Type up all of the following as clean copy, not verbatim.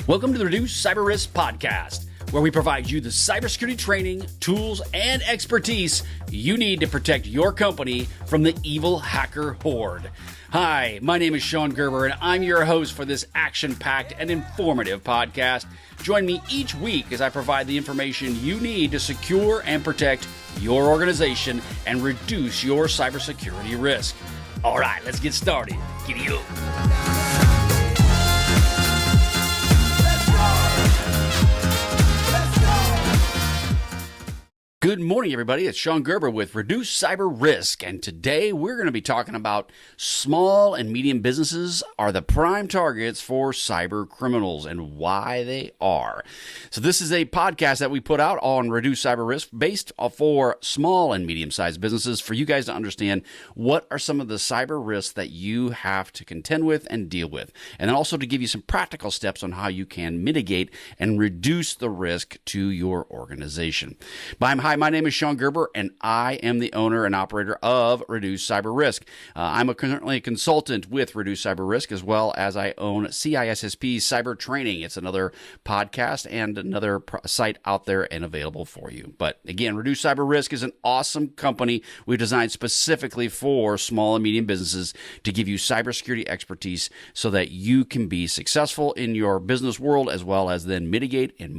Welcome to the Reduce Cyber Risk Podcast, where we provide you the cybersecurity training, tools, and expertise you need to protect your company from the evil hacker horde. Hi, my name is Sean Gerber, and I'm your host for this action-packed and informative podcast. Join me each week as I provide the information you need to secure and protect your organization and reduce your cybersecurity risk. All right, let's get started. Giddy up. Good morning, everybody. It's Sean Gerber with Reduce Cyber Risk, and today we're going to be talking about small and medium businesses are the prime targets for cyber criminals and why they are. So this is a podcast that we put out on Reduce Cyber Risk based for small and medium-sized businesses for you guys to understand what are some of the cyber risks that you have to contend with and deal with, and then also to give you some practical steps on how you can mitigate and reduce the risk to your organization. Hi, my name is Sean Gerber, and I am the owner and operator of Reduce Cyber Risk. I'm currently a consultant with Reduce Cyber Risk, as well as I own CISSP Cyber Training. It's another podcast and another site out there and available for you. But again, Reduce Cyber Risk is an awesome company we designed specifically for small and medium businesses to give you cybersecurity expertise so that you can be successful in your business world, as well as then mitigate and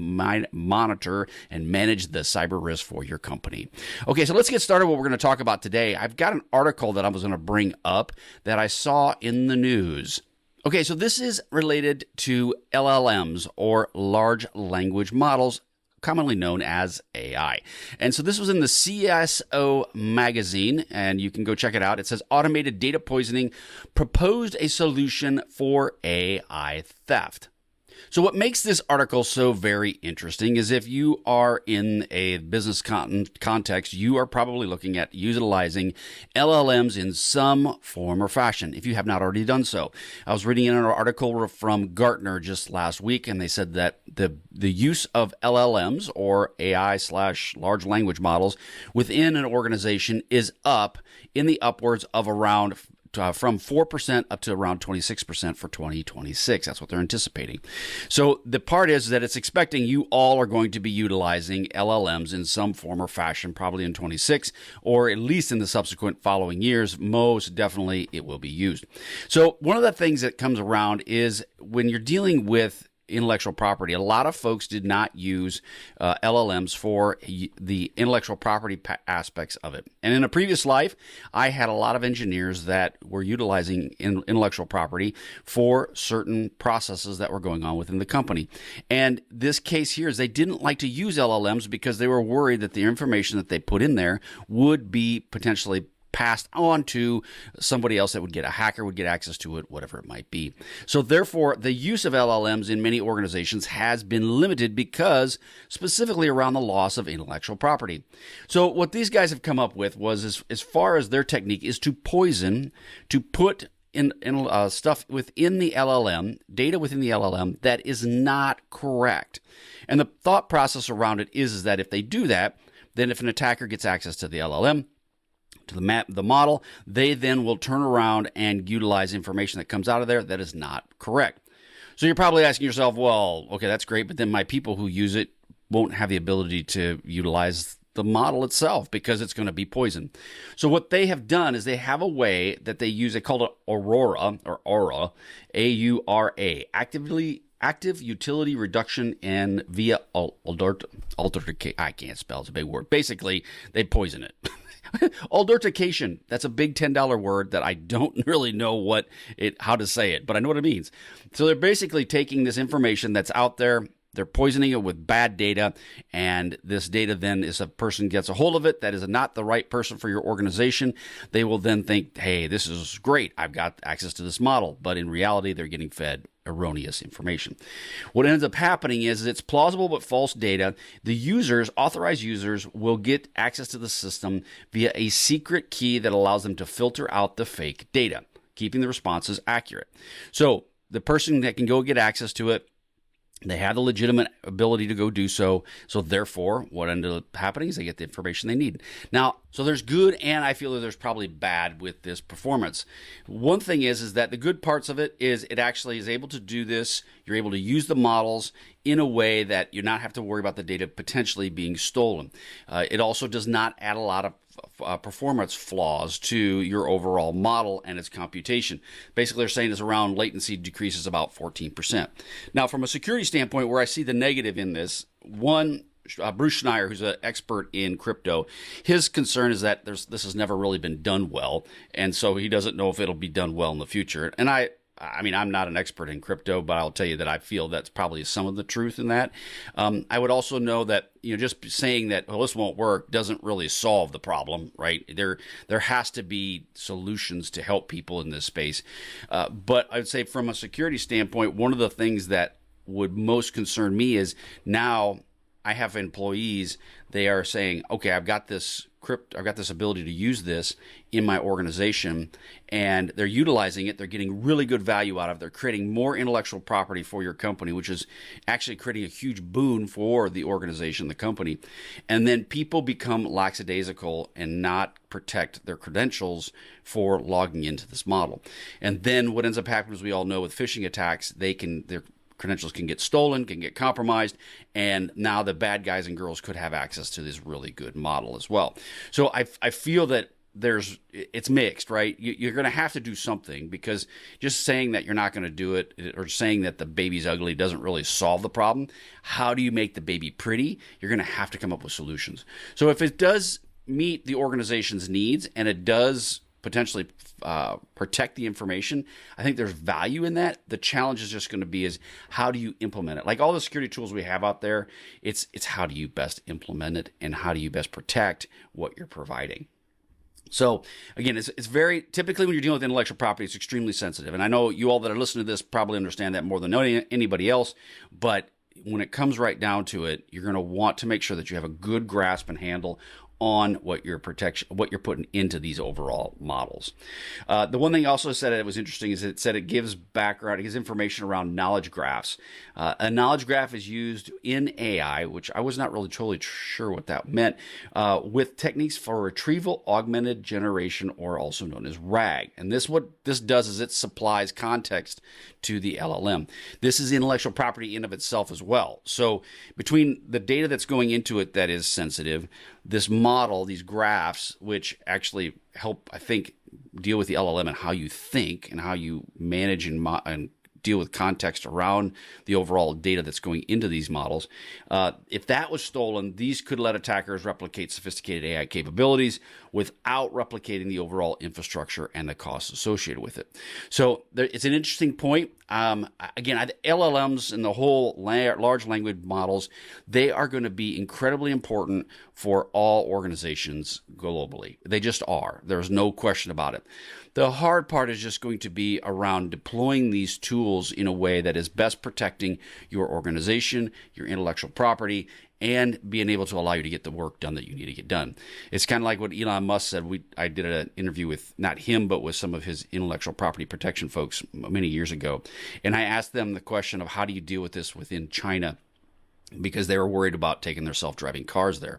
monitor and manage the cyber risk for your company. Okay, so let's get started with what we're going to talk about today. I've got an article that I was going to bring up that I saw in the news. Okay, so this is related to LLMs, or large language models, commonly known as AI. And so this was in the CSO magazine, and you can go check it out. It says, Automated Data Poisoning proposed a solution for AI theft. So what makes this article so very interesting is if you are in a business context, you are probably looking at utilizing LLMs in some form or fashion, if you have not already done so. I was reading an article from Gartner just last week, and they said that the use of LLMs, or AI/large language models, within an organization is up in the upwards of around from 4% up to around 26% for 2026. That's what they're anticipating. So the part is that it's expecting you all are going to be utilizing LLMs in some form or fashion, probably in 26, or at least in the subsequent following years. Most definitely it will be used. So one of the things that comes around is when you're dealing with intellectual property, a lot of folks did not use LLMs for the intellectual property aspects of it. And in a previous life, I had a lot of engineers that were utilizing intellectual property for certain processes that were going on within the company. And this case here is they didn't like to use LLMs because they were worried that the information that they put in there would be potentially passed on to somebody else that would get, a hacker would get access to it, whatever it might be. So therefore, the use of LLMs in many organizations has been limited because specifically around the loss of intellectual property. So what these guys have come up with was, as far as their technique is to poison, to put in stuff within the LLM, data within the LLM that is not correct. And the thought process around it is that if they do that, then if an attacker gets access to the LLM, to the model, they then will turn around and utilize information that comes out of there that is not correct. So you're probably asking yourself, well, okay, that's great, but then my people who use it won't have the ability to utilize the model itself because it's going to be poisoned. So what they have done is they have a way that they use, they call it Aura, A-U-R-A, Active Utility Reduction and via altercation. I can't spell, it's a big word. Basically, they poison it. Altercation, that's a big $10 word that I don't really know how to say it, but I know what it means. So they're basically taking this information that's out there, they're poisoning it with bad data, and this data then, if a person gets a hold of it that is not the right person for your organization, they will then think, hey, this is great, I've got access to this model, but in reality, they're getting fed erroneous information. What ends up happening is it's plausible but false data. The users, authorized users, will get access to the system via a secret key that allows them to filter out the fake data, keeping the responses accurate. So the person that can go get access to it They have the legitimate ability to go do so. So therefore, what ended up happening is they get the information they need. Now, so there's good, and I feel that there's probably bad with this performance. One thing is that the good parts of it is it actually is able to do this. You're able to use the models in a way that you not have to worry about the data potentially being stolen. It also does not add a lot of performance flaws to your overall model and its computation. Basically, they're saying is around latency decreases about 14%. Now, from a security standpoint, where I see the negative in this, one, Bruce Schneier, who's an expert in crypto, his concern is that this has never really been done well, and so he doesn't know if it'll be done well in the future. And I mean, I'm not an expert in crypto, but I'll tell you that I feel that's probably some of the truth in that. I would also know that, just saying that, well, this won't work doesn't really solve the problem, right? There has to be solutions to help people in this space. But I would say from a security standpoint, one of the things that would most concern me is now I have employees, they are saying, okay, I've got this ability to use this in my organization, and they're utilizing it. They're getting really good value out of it. They're creating more intellectual property for your company, which is actually creating a huge boon for the organization, the company. And then people become lackadaisical and not protect their credentials for logging into this model. And then what ends up happening, as we all know, with phishing attacks, their credentials can get stolen, can get compromised, and now the bad guys and girls could have access to this really good model as well. So I feel that it's mixed, right? You're going to have to do something, because just saying that you're not going to do it or saying that the baby's ugly doesn't really solve the problem. How do you make the baby pretty? You're going to have to come up with solutions. So if it does meet the organization's needs and it does potentially protect the information, I think there's value in that. The challenge is just going to be is how do you implement it? Like all the security tools we have out there, it's how do you best implement it and how do you best protect what you're providing? So again, it's very typically when you're dealing with intellectual property, it's extremely sensitive. And I know you all that are listening to this probably understand that more than anybody else, but when it comes right down to it, you're going to want to make sure that you have a good grasp and handle on what you're putting into these overall models. The one thing also said it was interesting is it said it gives information around knowledge graphs. A knowledge graph is used in AI, which I was not really totally sure what that meant, with techniques for retrieval augmented generation, or also known as RAG. And what this does is it supplies context to the LLM. This is intellectual property in of itself as well. So between the data that's going into it that is sensitive, this model, these graphs, which actually help, I think, deal with the LLM and how you think and how you manage and deal with context around the overall data that's going into these models. If that was stolen, these could let attackers replicate sophisticated AI capabilities without replicating the overall infrastructure and the costs associated with it. So it's an interesting point. Again, LLMs and the whole large language models, they are going to be incredibly important for all organizations globally. They just are. There's no question about it. The hard part is just going to be around deploying these tools in a way that is best protecting your organization, your intellectual property, and being able to allow you to get the work done that you need to get done. It's kind of like what Elon Musk said. I did an interview with not him, but with some of his intellectual property protection folks many years ago. And I asked them the question of how do you deal with this within China, because they were worried about taking their self-driving cars there.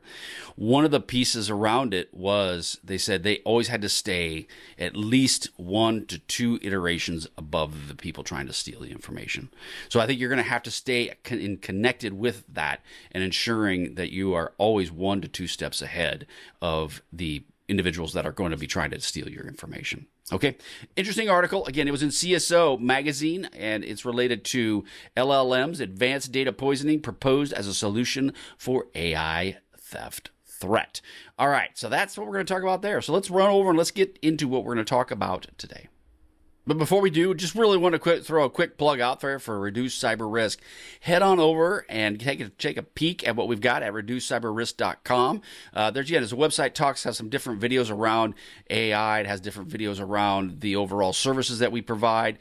One of the pieces around it was they said they always had to stay at least 1 to 2 iterations above the people trying to steal the information. So I think you're going to have to stay connected with that and ensuring that you are always 1 to 2 steps ahead of the individuals that are going to be trying to steal your information. Okay, interesting article. Again, it was in CSO magazine, and it's related to LLMs, advanced data poisoning proposed as a solution for AI theft threat. All right, so that's what we're going to talk about there. So let's run over and let's get into what we're going to talk about today. But before we do, just really want to throw a quick plug out there for Reduce Cyber Risk. Head on over and take a peek at what we've got at reducecyberrisk.com. There's a website has some different videos around AI. It has different videos around the overall services that we provide.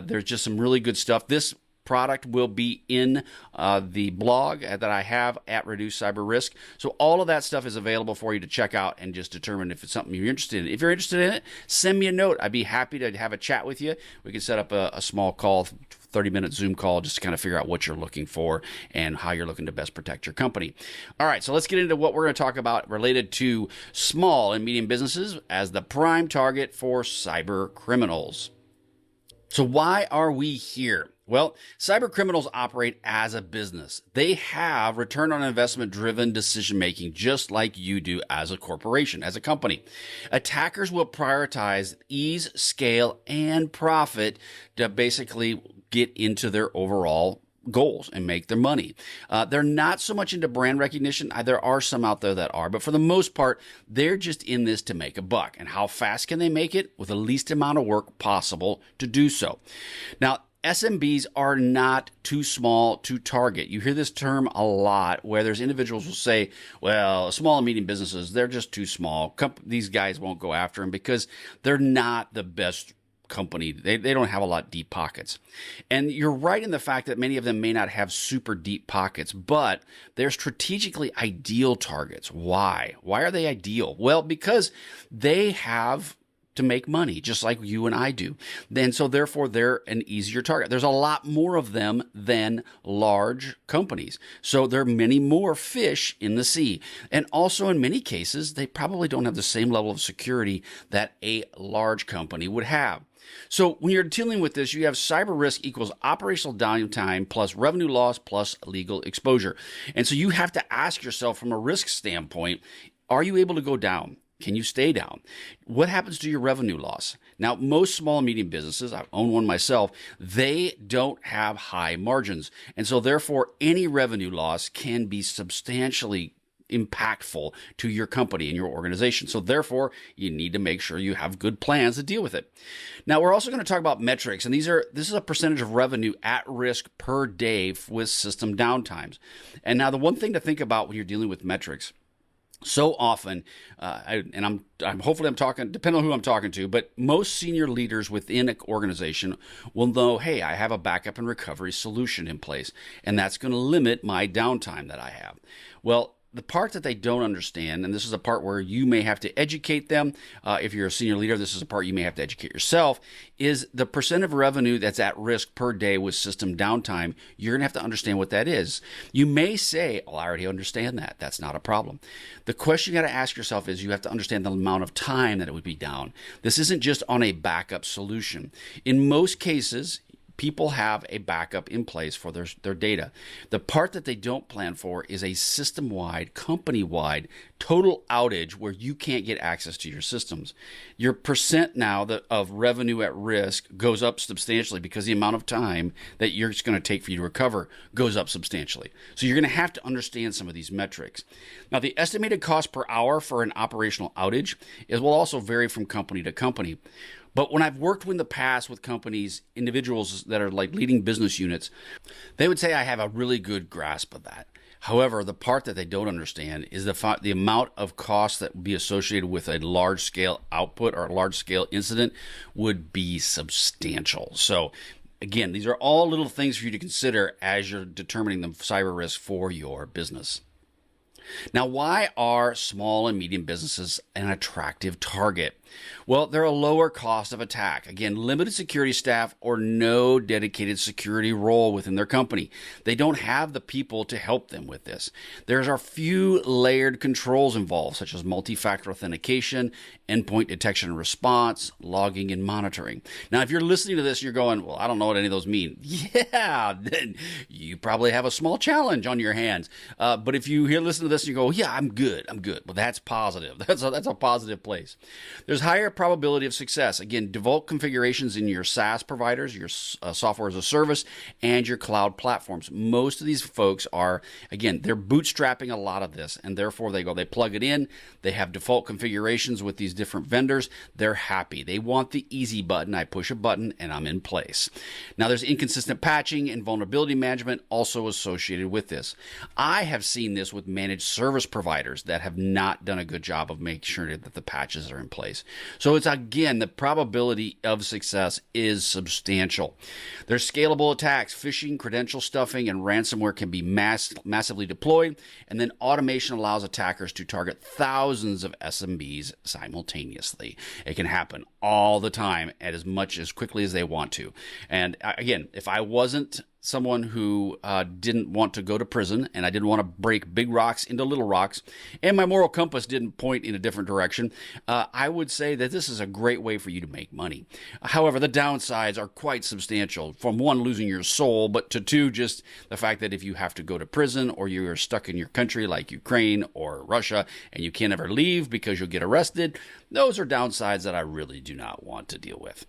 There's just some really good stuff. This product will be in the blog that I have at Reduce Cyber Risk. So all of that stuff is available for you to check out and just determine if it's something you're interested in. If you're interested in it, send me a note. I'd be happy to have a chat with you. We can set up a small call, 30-minute Zoom call just to kind of figure out what you're looking for and how you're looking to best protect your company. All right, so let's get into what we're going to talk about related to small and medium businesses as the prime target for cyber criminals. So why are we here? Well, cyber criminals operate as a business. They have return on investment driven decision making, just like you do as a corporation, as a company. Attackers will prioritize ease, scale, and profit to basically get into their overall goals and make their money. They're not so much into brand recognition. There are some out there that are, but for the most part, they're just in this to make a buck. And how fast can they make it? With the least amount of work possible to do so. Now, SMBs are not too small to target. You hear this term a lot where there's individuals who say, well, small and medium businesses, they're just too small. These guys won't go after them because they're not the best company. They don't have a lot of deep pockets. And you're right in the fact that many of them may not have super deep pockets, but they're strategically ideal targets. Why? Why are they ideal? Well, because they have to make money, just like you and I do. And so therefore, they're an easier target. There's a lot more of them than large companies. So there are many more fish in the sea. And also in many cases, they probably don't have the same level of security that a large company would have. So when you're dealing with this, you have cyber risk equals operational downtime plus revenue loss plus legal exposure. And so you have to ask yourself from a risk standpoint, are you able to go down? Can you stay down? What happens to your revenue loss? Now, most small and medium businesses, I own one myself, they don't have high margins. And so therefore, any revenue loss can be substantially impactful to your company and your organization. So therefore, you need to make sure you have good plans to deal with it. Now, we're also going to talk about metrics, and this is a percentage of revenue at risk per day with system downtimes. And now the one thing to think about when you're dealing with metrics, so often, I'm hopefully I'm talking, depending on who I'm talking to, but most senior leaders within an organization will know, hey, I have a backup and recovery solution in place, and that's going to limit my downtime that I have. Well, the part that they don't understand, and this is a part where you may have to educate them, if you're a senior leader, this is a part you may have to educate yourself, is the percent of revenue that's at risk per day with system downtime. You're going to have to understand what that is. You may say, oh, I already understand that. That's not a problem. The question you got to ask yourself is you have to understand the amount of time that it would be down. This isn't just on a backup solution. In most cases, people have a backup in place for their data. The part that they don't plan for is a system-wide, company-wide total outage where you can't get access to your systems. Your percent now of revenue at risk goes up substantially because the amount of time that you're going to take for you to recover goes up substantially. So you're going to have to understand some of these metrics. Now, the estimated cost per hour for an operational outage will also vary from company to company. But when I've worked in the past with companies, individuals that are like leading business units, they would say I have a really good grasp of that. However, the part that they don't understand is the amount of cost that would be associated with a large-scale output or a large-scale incident would be substantial. So again, these are all little things for you to consider as you're determining the cyber risk for your business. Now, why are small and medium businesses an attractive target? Well, they're a lower cost of attack. Again, limited security staff or no dedicated security role within their company. They don't have the people to help them with this. There's a few layered controls involved, such as multi-factor authentication, endpoint detection and response, logging and monitoring. Now, if you're listening to this and you're going, well, I don't know what any of those mean. Yeah, then you probably have a small challenge on your hands. But if you listen to this and you go, yeah, I'm good. Well, that's positive. That's a positive place. There's higher probability of success. Again, default configurations in your SaaS providers, your software as a service, and your cloud platforms. Most of these folks are, again, they're bootstrapping a lot of this, and therefore they plug it in, they have default configurations with these different vendors, they're happy. They want the easy button. I push a button and I'm in place. Now, there's inconsistent patching and vulnerability management also associated with this. I have seen this with managed service providers that have not done a good job of making sure that the patches are in place. So it's, again, the probability of success is substantial. There's scalable attacks. Phishing, credential stuffing, and ransomware can be massively deployed, and then automation allows attackers to target thousands of SMBs simultaneously. It can happen all the time and as quickly as they want to. And again, if I wasn't someone who didn't want to go to prison, and I didn't want to break big rocks into little rocks, and my moral compass didn't point in a different direction, I would say that this is a great way for you to make money. However, the downsides are quite substantial. From one, losing your soul, but to two, just the fact that if you have to go to prison or you're stuck in your country like Ukraine or Russia and you can't ever leave because you'll get arrested, those are downsides that I really do not want to deal with.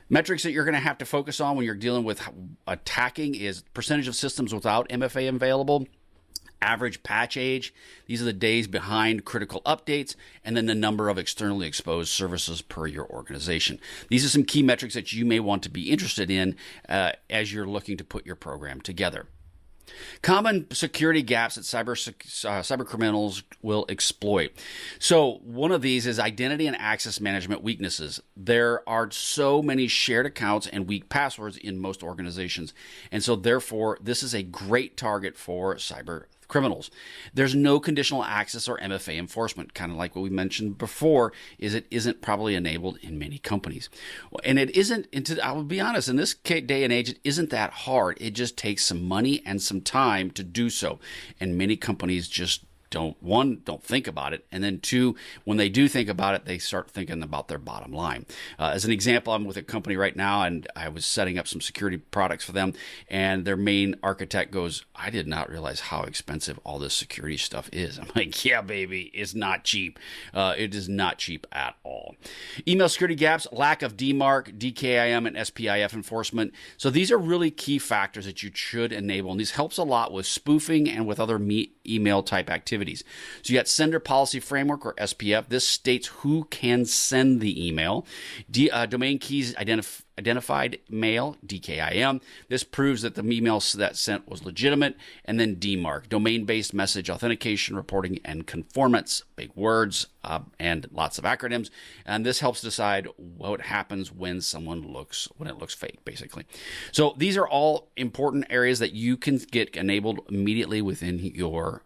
Metrics that you're going to have to focus on when you're dealing with attacking is percentage of systems without MFA available, average patch age, these are the days behind critical updates, and then the number of externally exposed services per your organization. These are some key metrics that you may want to be interested in as you're looking to put your program together. Common security gaps that cyber criminals will exploit. So one of these is identity and access management weaknesses. There are so many shared accounts and weak passwords in most organizations. And so therefore, this is a great target for cyber criminals. There's no conditional access or MFA enforcement, kind of like what we mentioned before, is it isn't probably enabled in many companies. And it isn't, I will be honest, in this day and age, it isn't that hard. It just takes some money and some time to do so. And many companies just don't think about it, and then two, when they do think about it, they start thinking about their bottom line. As an example, I'm with a company right now, and I was setting up some security products for them, and their main architect goes, I did not realize how expensive all this security stuff is. I'm like, yeah, baby, it's not cheap. It is not cheap at all. Email security gaps, lack of DMARC, DKIM, and SPIF enforcement. So these are really key factors that you should enable, and these helps a lot with spoofing and with other email type activities. So you got Sender Policy Framework, or SPF. This states who can send the email. Domain keys identified mail, DKIM. This proves that the email that sent was legitimate. And then DMARC, domain-based message authentication, reporting, and conformance. Big words and lots of acronyms. And this helps decide what happens when it looks fake, basically. So these are all important areas that you can get enabled immediately within your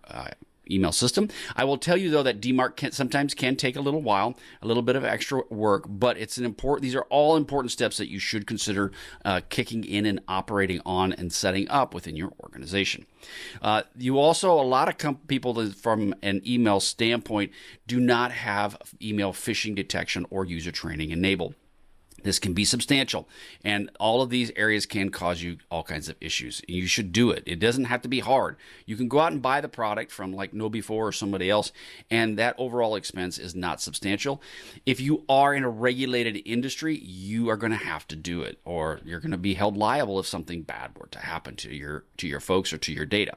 email system. I will tell you, though, that DMARC sometimes can take a little while, a little bit of extra work, but these are all important steps that you should consider kicking in and operating on and setting up within your organization. A lot of people from an email standpoint do not have email phishing detection or user training enabled. This can be substantial, and all of these areas can cause you all kinds of issues. You should do it. It doesn't have to be hard. You can go out and buy the product from like KnowBe4 or somebody else, and that overall expense is not substantial. If you are in a regulated industry, you are going to have to do it, or you're going to be held liable if something bad were to happen to your folks or to your data.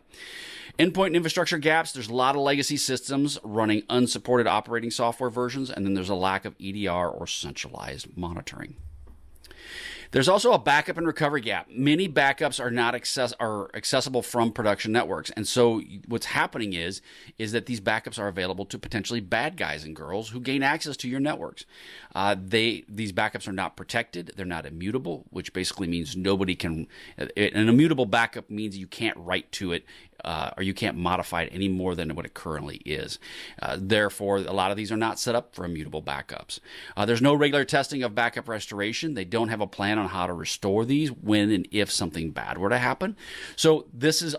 Endpoint and infrastructure gaps. There's a lot of legacy systems running unsupported operating software versions, and then there's a lack of EDR or centralized monitoring. There's also a backup and recovery gap. Many backups are accessible from production networks. And so what's happening is that these backups are available to potentially bad guys and girls who gain access to your networks. These backups are not protected. They're not immutable, which basically means nobody can. An immutable backup means you can't write to it or you can't modify it any more than what it currently is. Therefore, a lot of these are not set up for immutable backups. There's no regular testing of backup restoration. They don't have a plan on how to restore these when and if something bad were to happen. So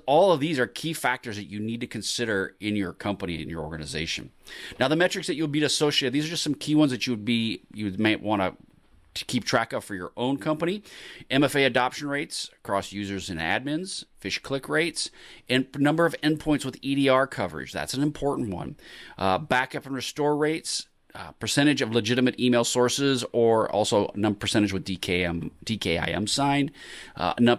all of these are key factors that you need to consider in your company, in your organization. Now, the metrics that you'll be associated, these are just some key ones that you may want to keep track of for your own company. MFA adoption rates across users and admins, phish click rates, and number of endpoints with EDR coverage. That's an important one. Backup and restore rates, percentage of legitimate email sources, or also percentage with DKIM signed,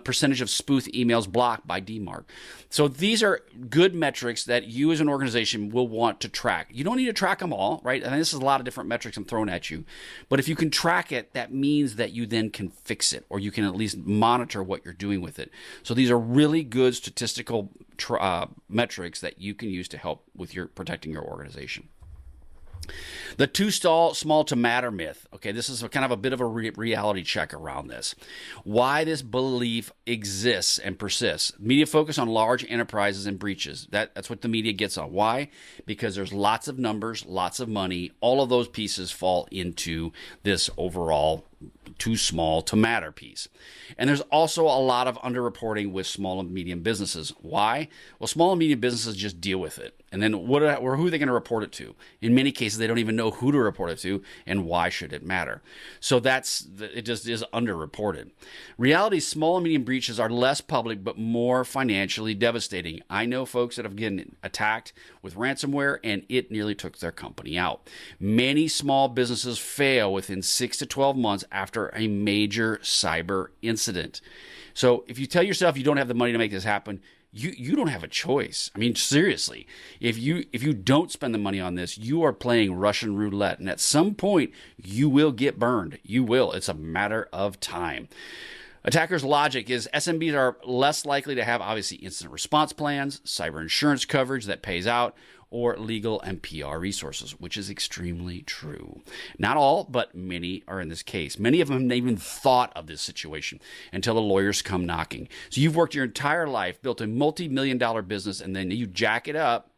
percentage of spoof emails blocked by DMARC. So these are good metrics that you as an organization will want to track. You don't need to track them all, right? And this is a lot of different metrics I'm throwing at you. But if you can track it, that means that you then can fix it, or you can at least monitor what you're doing with it. So these are really good statistical metrics that you can use to help with your protecting your organization. The too small to matter myth. Okay, this is kind of a bit of a reality check around this. Why this belief exists and persists. Media focus on large enterprises and breaches. That's what the media gets on. Why? Because there's lots of numbers, lots of money. All of those pieces fall into this overall too small to matter piece. And there's also a lot of underreporting with small and medium businesses. Why? Well, small and medium businesses just deal with it. And then who are they going to report it to? In many cases, they don't even know who to report it to, and why should it matter? So it just is underreported. Reality, small and medium breaches are less public, but more financially devastating. I know folks that have been attacked with ransomware, and it nearly took their company out. Many small businesses fail within 6 to 12 months after a major cyber incident. So if you tell yourself you don't have the money to make this happen, you don't have a choice. I mean, seriously, if you don't spend the money on this, you are playing Russian roulette. And at some point, you will get burned. You will. It's a matter of time. Attackers' logic is SMBs are less likely to have, obviously, incident response plans, cyber insurance coverage that pays out, or legal and PR resources, which is extremely true. Not all, but many are in this case. Many of them haven't even thought of this situation until the lawyers come knocking. So you've worked your entire life, built a multi-million-dollar business, and then you jack it up,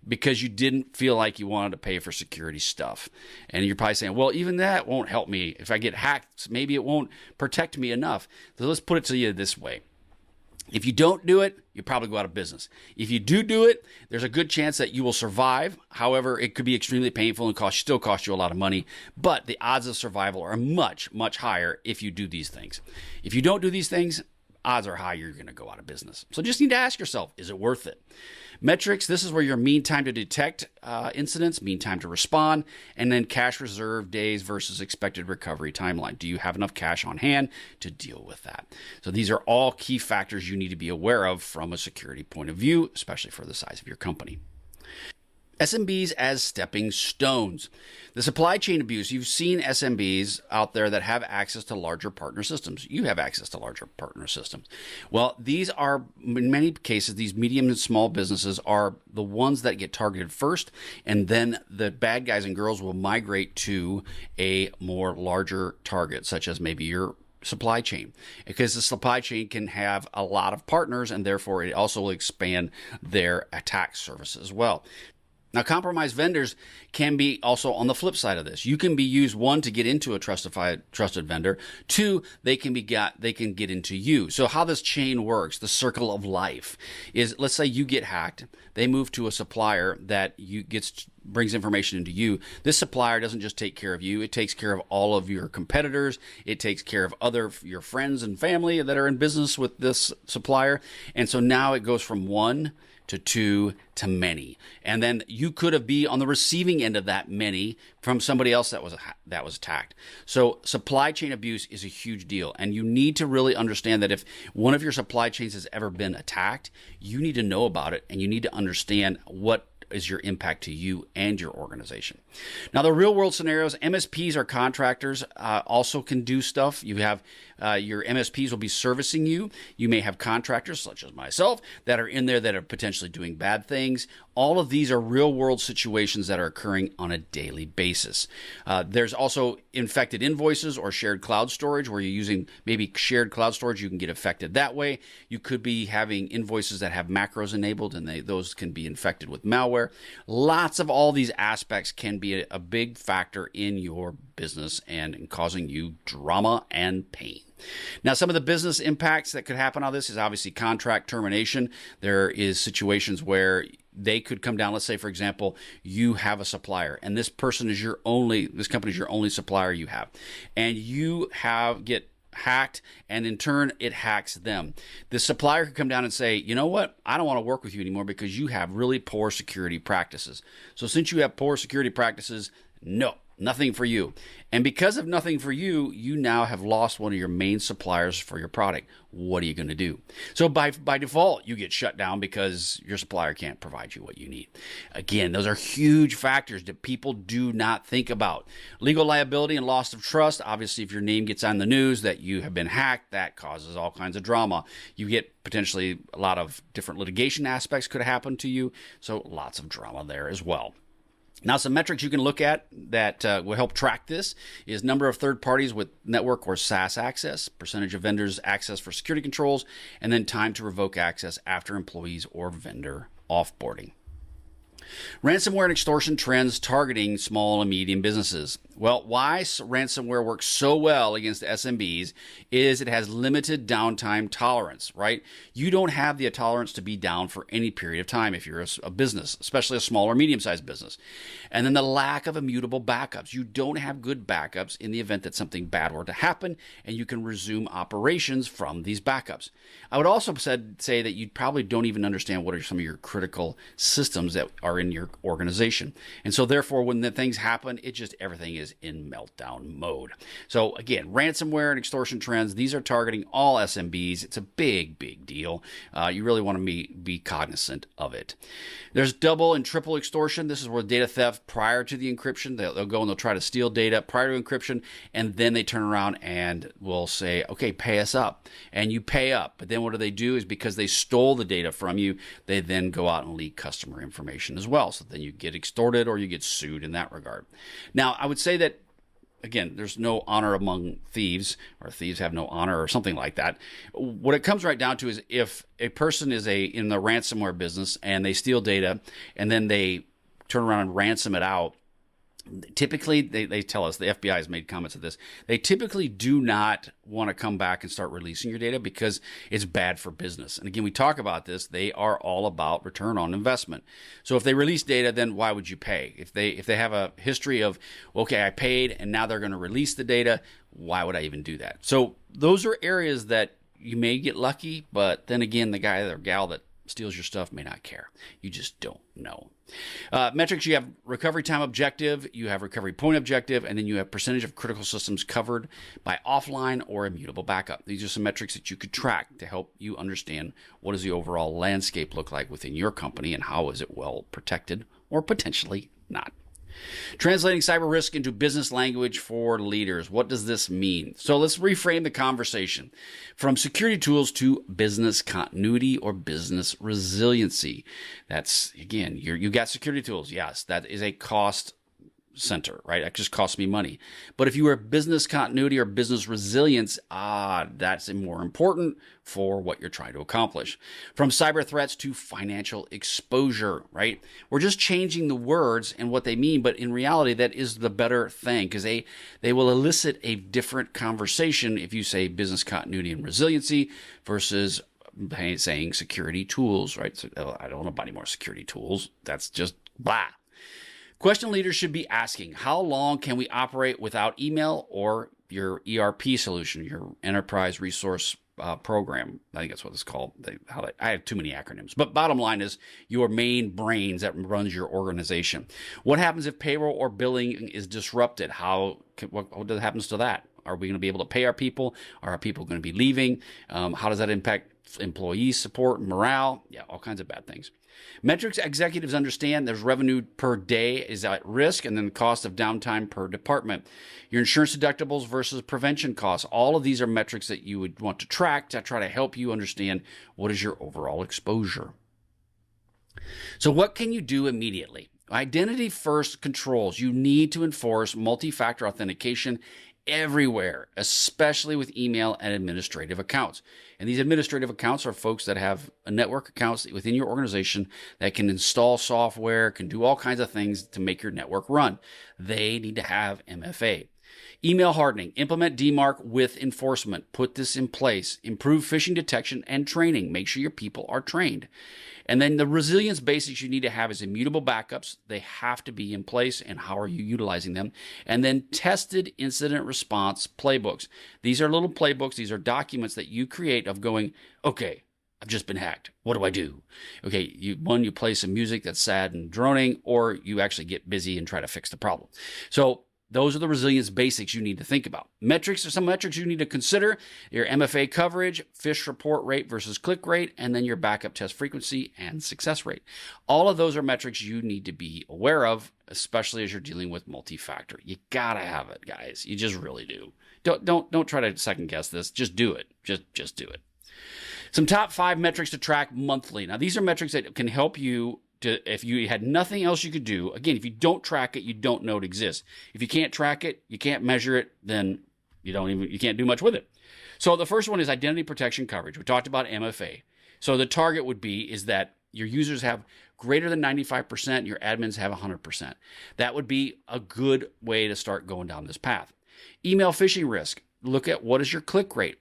because you didn't feel like you wanted to pay for security stuff. And you're probably saying, well, even that won't help me. If I get hacked, maybe it won't protect me enough. So let's put it to you this way. If you don't do it, you probably go out of business. If you do it, there's a good chance that you will survive. However, it could be extremely painful and still cost you a lot of money. But the odds of survival are much, much higher if you do these things. If you don't do these things, odds are high you're going to go out of business. So just need to ask yourself, is it worth it? Metrics, this is where your mean time to detect incidents, mean time to respond, and then cash reserve days versus expected recovery timeline. Do you have enough cash on hand to deal with that? So these are all key factors you need to be aware of from a security point of view, especially for the size of your company. SMBs as stepping stones. The supply chain abuse. You've seen SMBs out there that have access to larger partner systems. You have access to larger partner systems. Well, these are, in many cases, these medium and small businesses are the ones that get targeted first, and then the bad guys and girls will migrate to a more larger target, such as maybe your supply chain, because the supply chain can have a lot of partners, and therefore it also will expand their attack surface as well. Now, compromised vendors can be also on the flip side of this. You can be used, one, to get into a trusted vendor. Two, they can get into you. So how this chain works, the circle of life, is let's say you get hacked. They move to a supplier that brings information into you. This supplier doesn't just take care of you. It takes care of all of your competitors. It takes care of your friends and family that are in business with this supplier. And so now it goes from one to two to many. And then you could be on the receiving end of that many from somebody else that was attacked. So supply chain abuse is a huge deal. And you need to really understand that if one of your supply chains has ever been attacked, you need to know about it, and you need to understand what is your impact to you and your organization. Now, the real world scenarios, MSPs or contractors also can do stuff. You have your MSPs will be servicing you. You may have contractors, such as myself, that are in there that are potentially doing bad things. All of these are real world situations that are occurring on a daily basis. There's also infected invoices or shared cloud storage, where you're using maybe shared cloud storage. You can get affected that way. You could be having invoices that have macros enabled, and those can be infected with malware. Lots of all these aspects can be a big factor in your business and in causing you drama and pain. Now, some of the business impacts that could happen on this is obviously contract termination. There is situations where they could come down. Let's say, for example, you have a supplier, and this company is your only supplier you have, and you get hacked, and in turn it hacks them. The supplier could come down and say, you know what, I don't want to work with you anymore because you have really poor security practices. So since you have poor security practices, no, Nothing for you. And because of nothing for you, you now have lost one of your main suppliers for your product. What are you going to do? So by default, you get shut down because your supplier can't provide you what you need. Again, those are huge factors that people do not think about. Legal liability and loss of trust. Obviously, if your name gets on the news that you have been hacked, that causes all kinds of drama. You get potentially a lot of different litigation aspects could happen to you. So lots of drama there as well. Now, some metrics you can look at that will help track this is number of third parties with network or SaaS access, percentage of vendors access for security controls, and then time to revoke access after employees or vendor offboarding. Ransomware and extortion trends targeting small and medium businesses. Well, why ransomware works so well against SMBs is it has limited downtime tolerance, right? You don't have the tolerance to be down for any period of time if you're a business, especially a small or medium-sized business. And then the lack of immutable backups. You don't have good backups in the event that something bad were to happen, and you can resume operations from these backups. I would also say that you probably don't even understand what are some of your critical systems that are in your organization. And so therefore, when the things happen, everything is in meltdown mode. So again, ransomware and extortion trends, these are targeting all SMBs. It's a big, big deal. You really want to be cognizant of it. There's double and triple extortion. This is where data theft prior to the encryption, they'll go and they'll try to steal data prior to encryption, and then they turn around and will say, okay, pay us up. And you pay up. But then what do is because they stole the data from you, they then go out and leak customer information as well. So then you get extorted or you get sued in that regard. Now, I would say that, again, there's no honor among thieves, or thieves have no honor, or something like that. What it comes right down to is if a person is in the ransomware business and they steal data and then they turn around and ransom it out, typically, they tell us, the FBI has made comments of this, they typically do not want to come back and start releasing your data because it's bad for business. And again, we talk about this, they are all about return on investment. So if they release data, then why would you pay? If they have a history of, okay, I paid and now they're going to release the data, why would I even do that? So those are areas that you may get lucky, but then again, the guy or gal that steals your stuff may not care. You just don't know. Metrics, you have recovery time objective, you have recovery point objective, and then you have percentage of critical systems covered by offline or immutable backup. These are some metrics that you could track to help you understand what does the overall landscape look like within your company and how is it well protected or potentially not. Translating cyber risk into business language for leaders. What does this mean? So let's reframe the conversation from security tools to business continuity or business resiliency. That's, again, you got security tools. Yes, that is a cost center, right? That just costs me money. But if you are business continuity or business resilience, that's more important for what you're trying to accomplish. From cyber threats to financial exposure, right? We're just changing the words and what they mean, but in reality, that is the better thing because they will elicit a different conversation if you say business continuity and resiliency versus saying security tools, right? So I don't want to buy any more security tools. That's just blah. Question leaders should be asking, how long can we operate without email or your ERP solution, your enterprise resource program? I think that's what it's called. I have too many acronyms. But bottom line is your main brains that runs your organization. What happens if payroll or billing is disrupted? What happens to that? Are we going to be able to pay our people? Are our people going to be leaving? How does that impact employee support, morale? Yeah, all kinds of bad things. Metrics executives understand there's revenue per day is at risk and then the cost of downtime per department. Your insurance deductibles versus prevention costs. All of these are metrics that you would want to track to try to help you understand what is your overall exposure. So what can you do immediately? Identity first controls. You need to enforce multi-factor authentication everywhere, especially with email and administrative accounts. And these administrative accounts are folks that have network accounts within your organization that can install software, can do all kinds of things to make your network run. They need to have MFA. Email hardening. Implement DMARC with enforcement. Put this in place. Improve phishing detection and training. Make sure your people are trained. And then the resilience basics you need to have is immutable backups. They have to be in place, and how are you utilizing them? And then tested incident response playbooks. These are little playbooks. These are documents that you create of going, okay, I've just been hacked. What do I do? Okay, you play some music that's sad and droning, or you actually get busy and try to fix the problem. So Those are the resilience basics you need to think about. Metrics are some metrics you need to consider: your MFA coverage, fish report rate versus click rate, and then your backup test frequency and success rate. All of those are metrics you need to be aware of, especially as you're dealing with multi-factor. You gotta have it, guys. You just really do. Don't try to second guess this. Just do it. Just do it. Some top 5 metrics to track monthly. Now, these are metrics that can help you if you had nothing else you could do. Again, if you don't track it, you don't know it exists. If you can't track it, you can't measure it, then you can't do much with it. So the first one is identity protection coverage. We talked about MFA. So the target is that your users have greater than 95%, your admins have 100%. That would be a good way to start going down this path. Email phishing risk. Look at what is your click rate.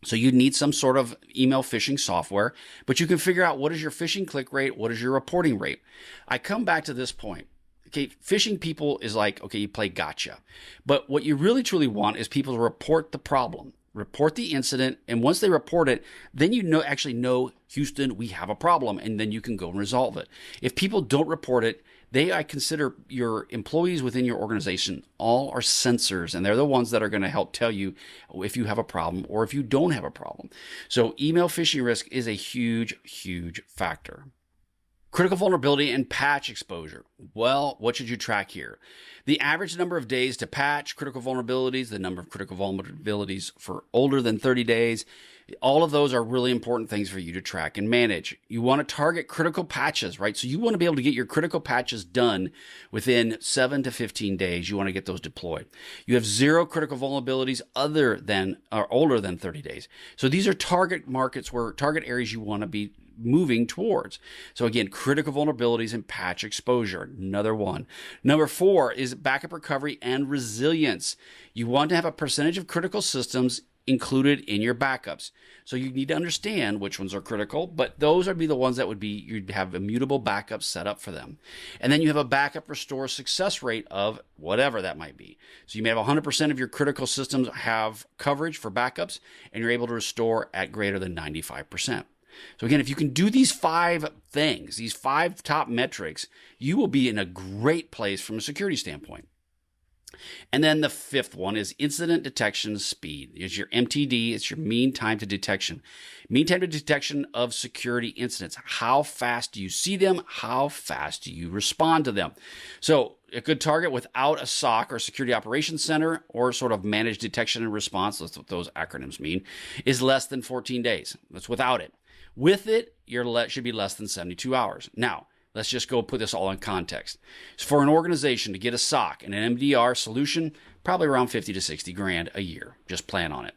So you need some sort of email phishing software, but you can figure out what is your phishing click rate, what is your reporting rate. I come back to this point. Okay, phishing people is like, okay, you play gotcha. But what you really truly want is people to report the problem, report the incident, and once they report it, then actually know, Houston, we have a problem, and then you can go and resolve it. If people don't report it, I consider your employees within your organization all are sensors, and they're the ones that are going to help tell you if you have a problem or if you don't have a problem. So email phishing risk is a huge, huge factor. Critical vulnerability and patch exposure. Well, what should you track here? The average number of days to patch critical vulnerabilities, the number of critical vulnerabilities for older than 30 days. All of those are really important things for you to track and manage. You want to target critical patches, right? So you want to be able to get your critical patches done within 7 to 15 days. You want to get those deployed. You have 0 critical vulnerabilities older than 30 days. So these are target areas you want to be moving towards. So again, critical vulnerabilities and patch exposure, another one. Number 4 is backup recovery and resilience. You want to have a percentage of critical systems included in your backups. So you need to understand which ones are critical, but those would be the ones that you'd have immutable backups set up for them. And then you have a backup restore success rate of whatever that might be. So you may have 100% of your critical systems have coverage for backups, and you're able to restore at greater than 95%. So again, if you can do these 5 things, these 5 top metrics, you will be in a great place from a security standpoint. And then the 5th one is incident detection speed. It's your MTD. It's your mean time to detection. Mean time to detection of security incidents. How fast do you see them? How fast do you respond to them? So a good target without a SOC or Security Operations Center or sort of managed detection and response, that's what those acronyms mean, is less than 14 days. That's without it. With it, your should be less than 72 hours. Now, let's just go put this all in context. So for an organization to get a SOC and an MDR solution, probably around 50 to 60 grand a year. Just plan on it.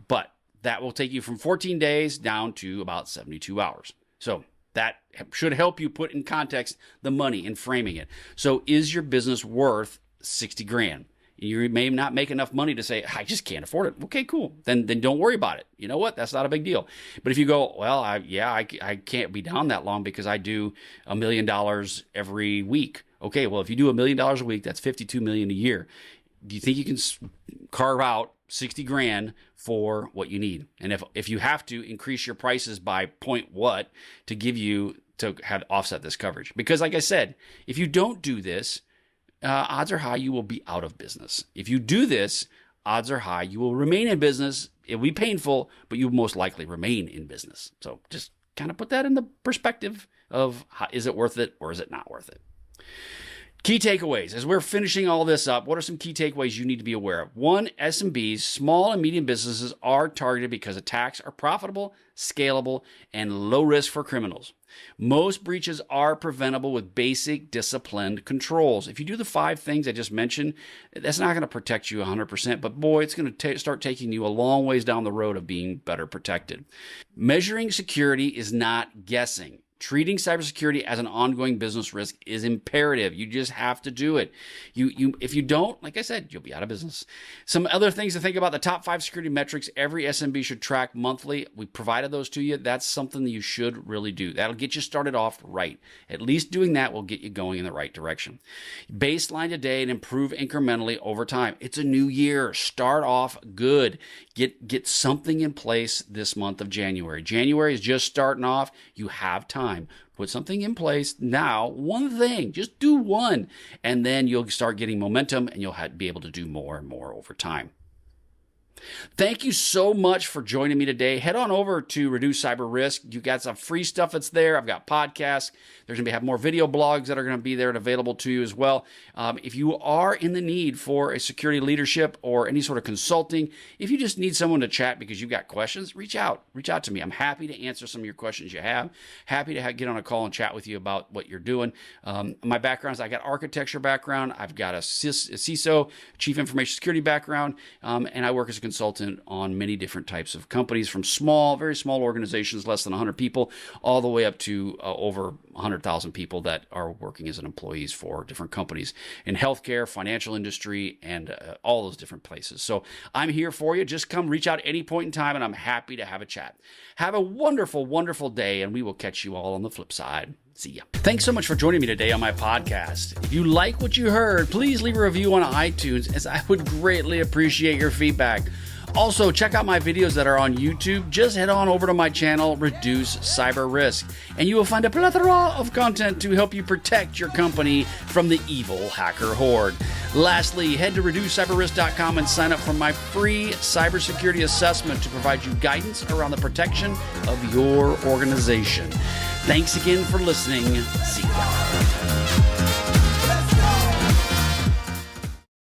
But that will take you from 14 days down to about 72 hours. So that should help you put in context the money and framing it. So is your business worth 60 grand? You may not make enough money to say, I just can't afford it. Okay, cool. Then don't worry about it. You know what? That's not a big deal. But if you go, well, I can't be down that long because I do $1 million every week. Okay, well, if you do $1 million a week, that's $52 million a year. Do you think you can carve out 60 grand for what you need? And if you have to increase your prices by point what to have offset this coverage? Because like I said, if you don't do this, odds are high you will be out of business. If you do this, odds are high you will remain in business. It will be painful, but you will most likely remain in business. So just kind of put that in the perspective of is it worth it or is it not worth it? Key takeaways. As we're finishing all this up, what are some key takeaways you need to be aware of? 1, SMBs, small and medium businesses, are targeted because attacks are profitable, scalable, and low risk for criminals. Most breaches are preventable with basic disciplined controls. If you do the 5 things I just mentioned, that's not going to protect you 100%, but boy, it's going to start taking you a long ways down the road of being better protected. Measuring security is not guessing. Treating cybersecurity as an ongoing business risk is imperative. You just have to do it. If you don't, like I said, you'll be out of business. Some other things to think about: the top 5 security metrics every SMB should track monthly. We provided those to you. That's something that you should really do. That'll get you started off right. At least doing that will get you going in the right direction. Baseline today and improve incrementally over time. It's a new year. Start off good. Get something in place this month of January. January is just starting off. You have time. time. Put something in place now, one thing, just do one, and then you'll start getting momentum and you'll be able to do more and more over time. Thank you so much for joining me today. Head on over to Reduce Cyber Risk. You got some free stuff that's there. I've got podcasts. There's going to have more video blogs that are going to be there and available to you as well. If you are in the need for a security leadership or any sort of consulting, if you just need someone to chat because you've got questions, reach out. Reach out to me. I'm happy to answer some of your questions you have. Happy to get on a call and chat with you about what you're doing. My background is I got architecture background. I've got a CISO, Chief Information Security background, and I work as a consultant on many different types of companies, from small, very small organizations, less than 100 people, all the way up to over 100,000 people that are working as employees for different companies in healthcare, financial industry, and all those different places. So I'm here for you. Just come reach out at any point in time, and I'm happy to have a chat. Have a wonderful, wonderful day, and we will catch you all on the flip side. See ya. Thanks so much for joining me today on my podcast. If you like what you heard, please leave a review on iTunes, as I would greatly appreciate your feedback. Also, check out my videos that are on YouTube. Just head on over to my channel, Reduce Cyber Risk, and you will find a plethora of content to help you protect your company from the evil hacker horde. Lastly, head to reducecyberrisk.com and sign up for my free cybersecurity assessment to provide you guidance around the protection of your organization. Thanks again for listening. See ya.